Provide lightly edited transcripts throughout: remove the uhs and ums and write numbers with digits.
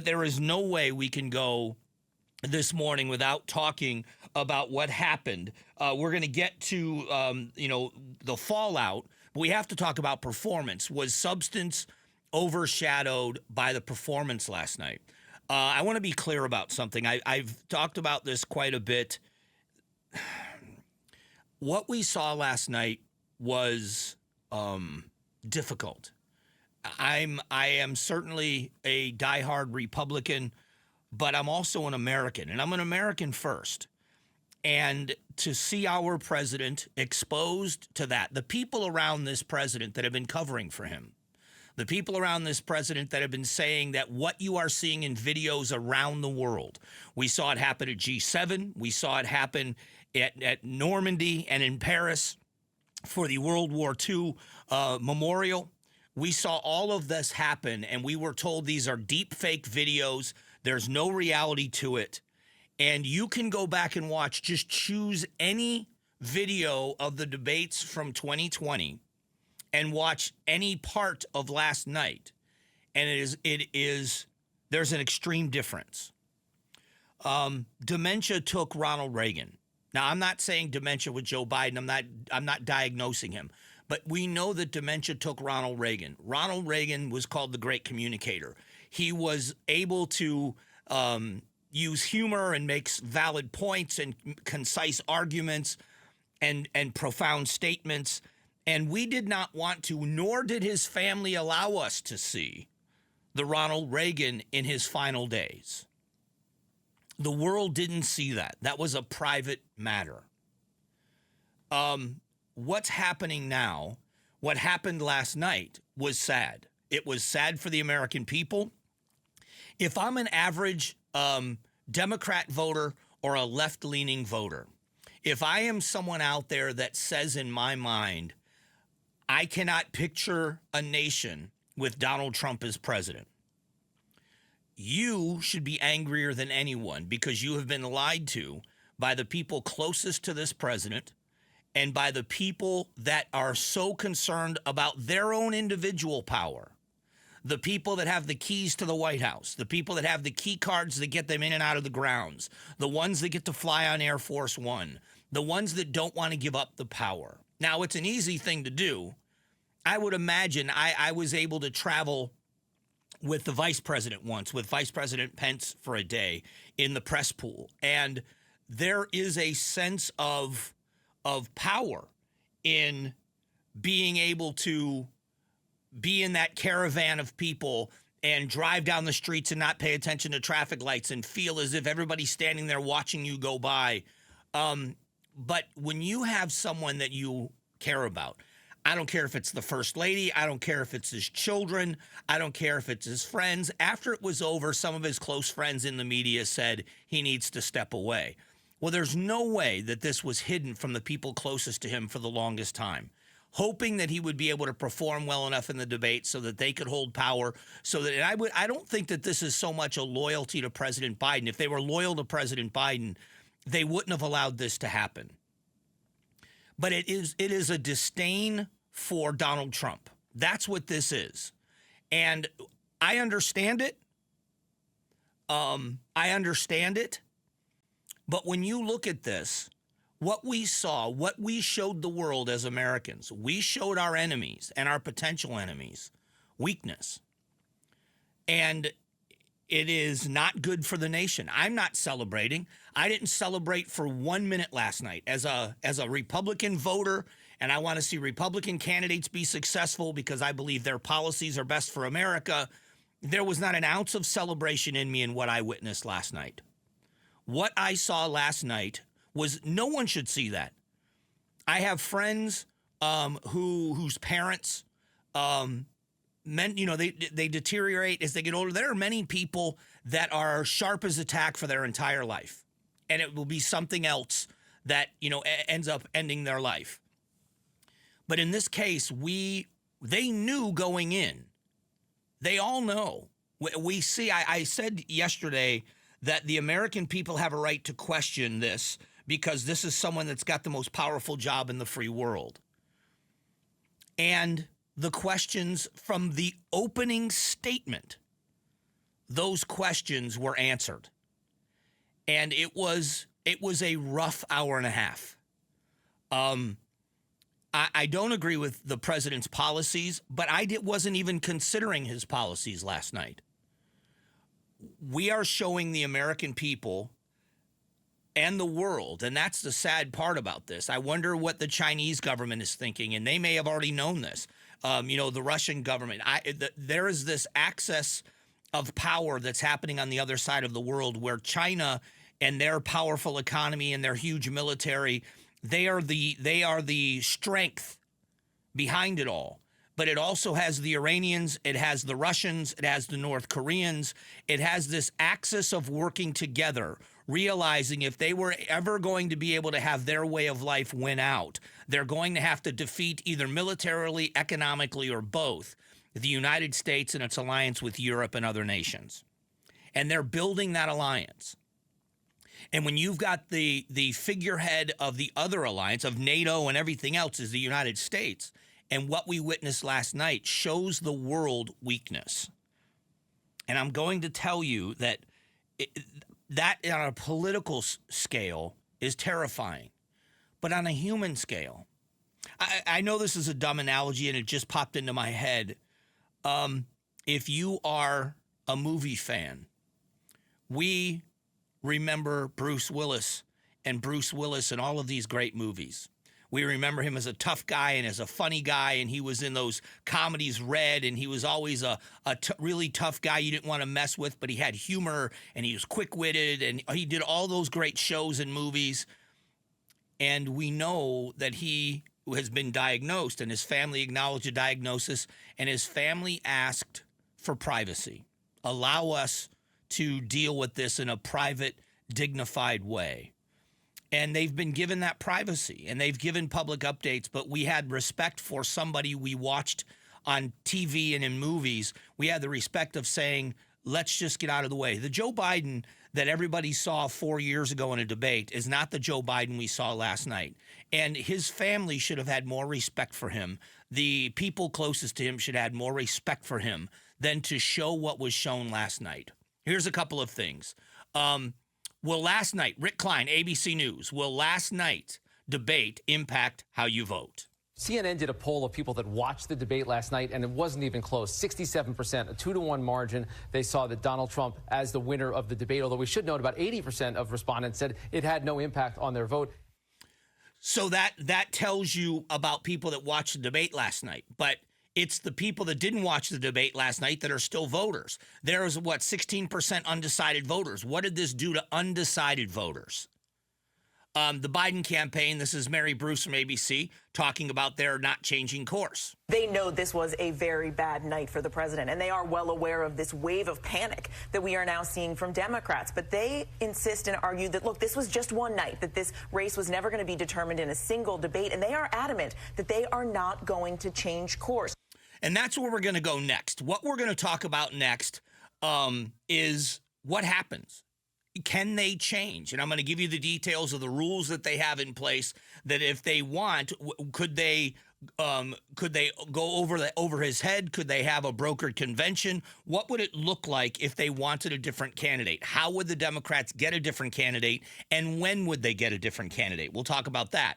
there is no way we can go this morning without talking about what happened. We're going to get to, the fallout, but we have to talk about performance. Was substance overshadowed by the performance last night? I want to be clear about something. I've talked about this quite a bit. What we saw last night was difficult. I am certainly a diehard Republican, but I'm also an American, and I'm an American first. And to see our president exposed to that, the people around this president that have been covering for him, the people around this president that have been saying that what you are seeing in videos around the world, we saw it happen at G7, we saw it happen at Normandy and in Paris for the World War II memorial. We saw all of this happen, and we were told these are deep fake videos. There's no reality to it. And you can go back and watch, just choose any video of the debates from 2020 and watch any part of last night. And there's an extreme difference. Dementia took Ronald Reagan. Now, I'm not saying dementia with Joe Biden. I'm not diagnosing him. But we know that dementia took Ronald Reagan. Ronald Reagan was called the great communicator. He was able to use humor and makes valid points and concise arguments and profound statements. And we did not want to, nor did his family allow us to see the Ronald Reagan in his final days. The world didn't see that. That was a private matter. What's happening now, what happened last night was sad. It was sad for the American people. If I'm an average Democrat voter or a left-leaning voter, if I am someone out there that says in my mind, I cannot picture a nation with Donald Trump as president, you should be angrier than anyone because you have been lied to by the people closest to this president and by the people that are so concerned about their own individual power. The people that have the keys to the White House, the people that have the key cards that get them in and out of the grounds, the ones that get to fly on Air Force One, the ones that don't want to give up the power. Now, it's an easy thing to do. I would imagine I was able to travel with the vice president once, with Vice President Pence for a day in the press pool. And there is a sense of power in being able to be in that caravan of people and drive down the streets and not pay attention to traffic lights and feel as if everybody's standing there watching you go by. But when you have someone that you care about, I don't care if it's the first lady, I don't care if it's his children, I don't care if it's his friends. After it was over, some of his close friends in the media said he needs to step away. Well, there's no way that this was hidden from the people closest to him for the longest time, hoping that he would be able to perform well enough in the debate so that they could hold power. So that I don't think that this is so much a loyalty to President Biden. If they were loyal to President Biden, they wouldn't have allowed this to happen. But it is a disdain for Donald Trump. That's what this is. And I understand it. But when you look at this, what we saw, what we showed the world as Americans, we showed our enemies and our potential enemies weakness. And it is not good for the nation. I'm not celebrating. I didn't celebrate for 1 minute last night as a Republican voter, and I want to see Republican candidates be successful because I believe their policies are best for America. There was not an ounce of celebration in me in what I witnessed last night. What I saw last night was no one should see that. I have friends whose parents they deteriorate as they get older. There are many people that are sharp as a tack for their entire life, and it will be something else that ends up ending their life. But in this case, they knew going in. They all know. We see. I said yesterday that the American people have a right to question this because this is someone that's got the most powerful job in the free world. And the questions from the opening statement those questions were answered. And it was a rough hour and a half. I don't agree with the president's policies, but wasn't even considering his policies last night. We are showing the American people and the world, and that's the sad part about this. I wonder what the Chinese government is thinking, and they may have already known this. The Russian government. There is this access of power that's happening on the other side of the world where China and their powerful economy and their huge military, they are the strength behind it all. But it also has the Iranians, it has the Russians, it has the North Koreans. It has this axis of working together, realizing if they were ever going to be able to have their way of life win out, they're going to have to defeat either militarily, economically, or both the United States and its alliance with Europe and other nations. And they're building that alliance. And when you've got the figurehead of the other alliance, of NATO and everything else, is the United States, and what we witnessed last night shows the world weakness. And I'm going to tell you that that on a political scale is terrifying. But on a human scale, I know this is a dumb analogy and it just popped into my head. If you are a movie fan, we remember Bruce Willis and all of these great movies. We remember him as a tough guy and as a funny guy, and he was in those comedies Red, and he was always a really tough guy you didn't want to mess with, but he had humor, and he was quick-witted, and he did all those great shows and movies. And we know that he has been diagnosed, and his family acknowledged the diagnosis, and his family asked for privacy. Allow us to deal with this in a private, dignified way. And they've been given that privacy, and they've given public updates, but we had respect for somebody we watched on TV and in movies. We had the respect of saying, let's just get out of the way. The Joe Biden that everybody saw 4 years ago in a debate is not the Joe Biden we saw last night. And his family should have had more respect for him. The people closest to him should have had more respect for him than to show what was shown last night. Here's a couple of things. Will last night, Rick Klein, ABC News, will last night debate impact how you vote? CNN did a poll of people that watched the debate last night, and it wasn't even close. 67%, a 2-to-1 margin. They saw that Donald Trump as the winner of the debate, although we should note about 80% of respondents said it had no impact on their vote. So that tells you about people that watched the debate last night. But it's the people that didn't watch the debate last night that are still voters. There is, 16% undecided voters. What did this do to undecided voters? The Biden campaign, this is Mary Bruce from ABC, talking about their not changing course. They know this was a very bad night for the president, and they are well aware of this wave of panic that we are now seeing from Democrats. But they insist and argue that, look, this was just one night, that this race was never going to be determined in a single debate, and they are adamant that they are not going to change course. And that's where we're going to go next. What we're going to talk about next is what happens. Can they change? And I'm going to give you the details of the rules that they have in place, that if they want, could they go over his head? Could they have a brokered convention? What would it look like if they wanted a different candidate? How would the Democrats get a different candidate? And when would they get a different candidate? We'll talk about that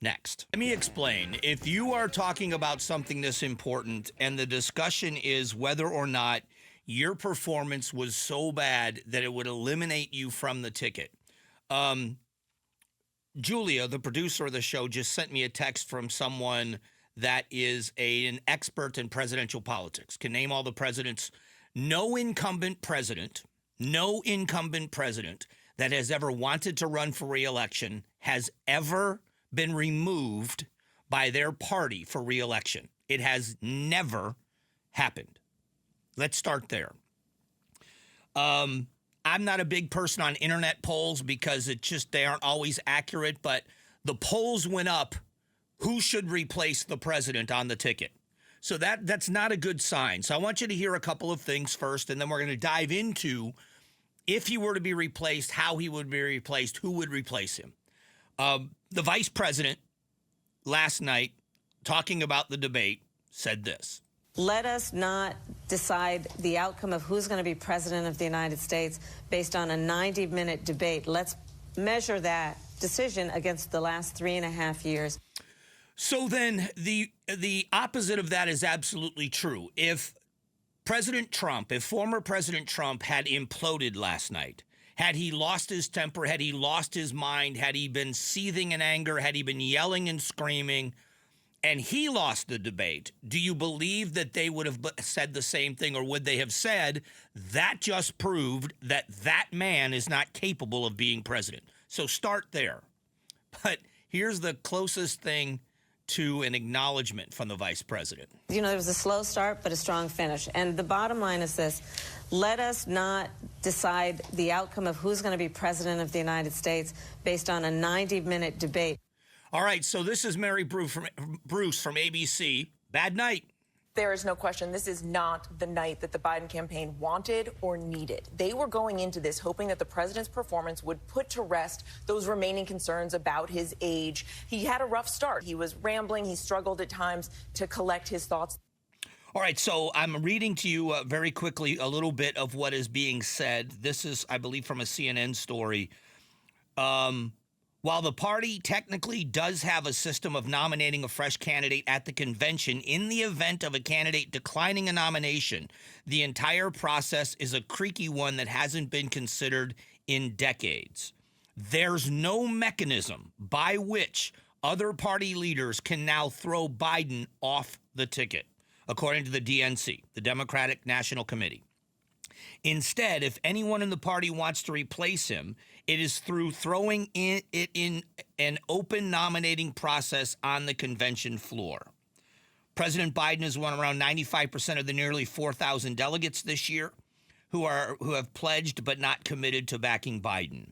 next. Let me explain. If you are talking about something this important and the discussion is whether or not your performance was so bad that it would eliminate you from the ticket. Julia, the producer of the show, just sent me a text from someone that is an expert in presidential politics, can name all the presidents. No incumbent president that has ever wanted to run for re-election has ever been removed by their party for re-election. It has never happened. Let's start there. I'm not a big person on internet polls because they aren't always accurate, but the polls went up who should replace the president on the ticket. So that's not a good sign. So I want you to hear a couple of things first, and then we're going to dive into if he were to be replaced, how he would be replaced, who would replace him. The vice president last night, talking about the debate, said this. Let us not decide the outcome of who's going to be president of the United States based on a 90-minute debate. Let's measure that decision against the last 3.5 years. So then the opposite of that is absolutely true. If former President Trump had imploded last night, had he lost his temper, had he lost his mind, had he been seething in anger, had he been yelling and screaming, and he lost the debate, do you believe that they would have said the same thing, or would they have said, that just proved that that man is not capable of being president? So start there. But here's the closest thing to an acknowledgement from the vice president. You know, there was a slow start, but a strong finish. And the bottom line is this: let us not decide the outcome of who's going to be president of the United States based on a 90-minute debate. All right, so this is Mary Bruce from ABC. Bad night. There is no question this is not the night that the Biden campaign wanted or needed. They were going into this hoping that the president's performance would put to rest those remaining concerns about his age. He had a rough start. He was rambling. He struggled at times to collect his thoughts. All right, so I'm reading to you very quickly a little bit of what is being said. This is, I believe, from a CNN story. While the party technically does have a system of nominating a fresh candidate at the convention, in the event of a candidate declining a nomination, the entire process is a creaky one that hasn't been considered in decades. There's no mechanism by which other party leaders can now throw Biden off the ticket, according to the DNC, the Democratic National Committee. Instead, if anyone in the party wants to replace him, it is through throwing it in an open nominating process on the convention floor. President Biden has won around 95% of the nearly 4,000 delegates this year who have pledged but not committed to backing Biden.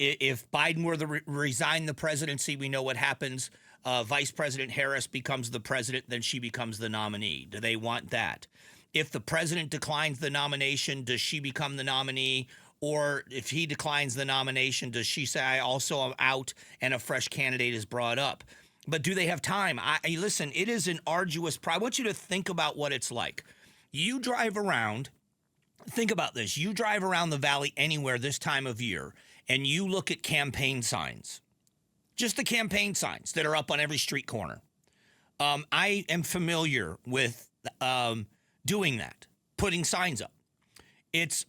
If Biden were to resign the presidency, we know what happens. Vice President Harris becomes the president, then she becomes the nominee. Do they want that? If the president declines the nomination, does she become the nominee? Or if he declines the nomination, does she say, I also am out, and a fresh candidate is brought up? But do they have time? Listen, it is an arduous process. I want you to think about what it's like. You drive around, think about this. You drive around the valley anywhere this time of year, and you look at campaign signs. Just the campaign signs that are up on every street corner. I am familiar with doing that, putting signs up. It's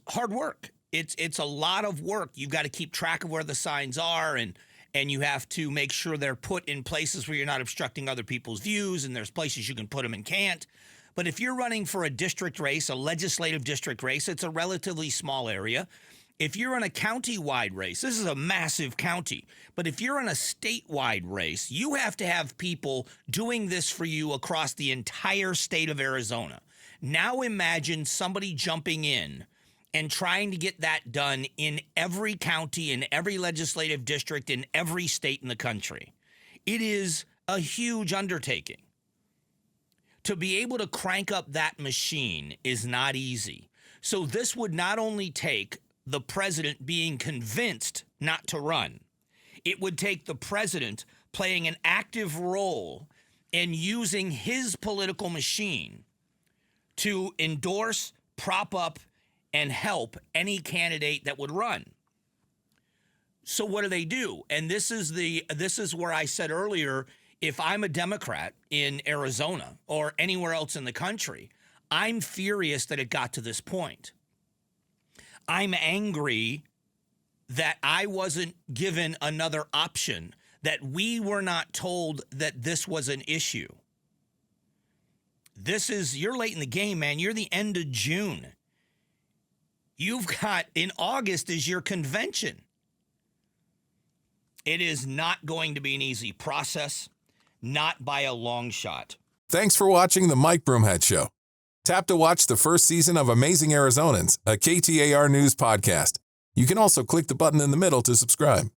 hard work. It's a lot of work. You've got to keep track of where the signs are, and you have to make sure they're put in places where you're not obstructing other people's views, and there's places you can put them and can't. But if you're running for a district race, a legislative district race, it's a relatively small area. If you're in a county-wide race, this is a massive county, but if you're in a statewide race, you have to have people doing this for you across the entire state of Arizona. Now imagine somebody jumping in and trying to get that done in every county, in every legislative district, in every state in the country. It is a huge undertaking. To be able to crank up that machine is not easy. So this would not only take the president being convinced not to run, it would take the president playing an active role in using his political machine to endorse, prop up, and help any candidate that would run. So what do? And this is where I said earlier, if I'm a Democrat in Arizona or anywhere else in the country, I'm furious that it got to this point. I'm angry that I wasn't given another option, that we were not told that this was an issue. You're late in the game, man. You're the end of June. You've got, in August is your convention. It is not going to be an easy process, not by a long shot. Thanks for watching the Mike Broomhead Show. Tap to watch the first season of Amazing Arizonans, a KTAR News podcast. You can also click the button in the middle to subscribe.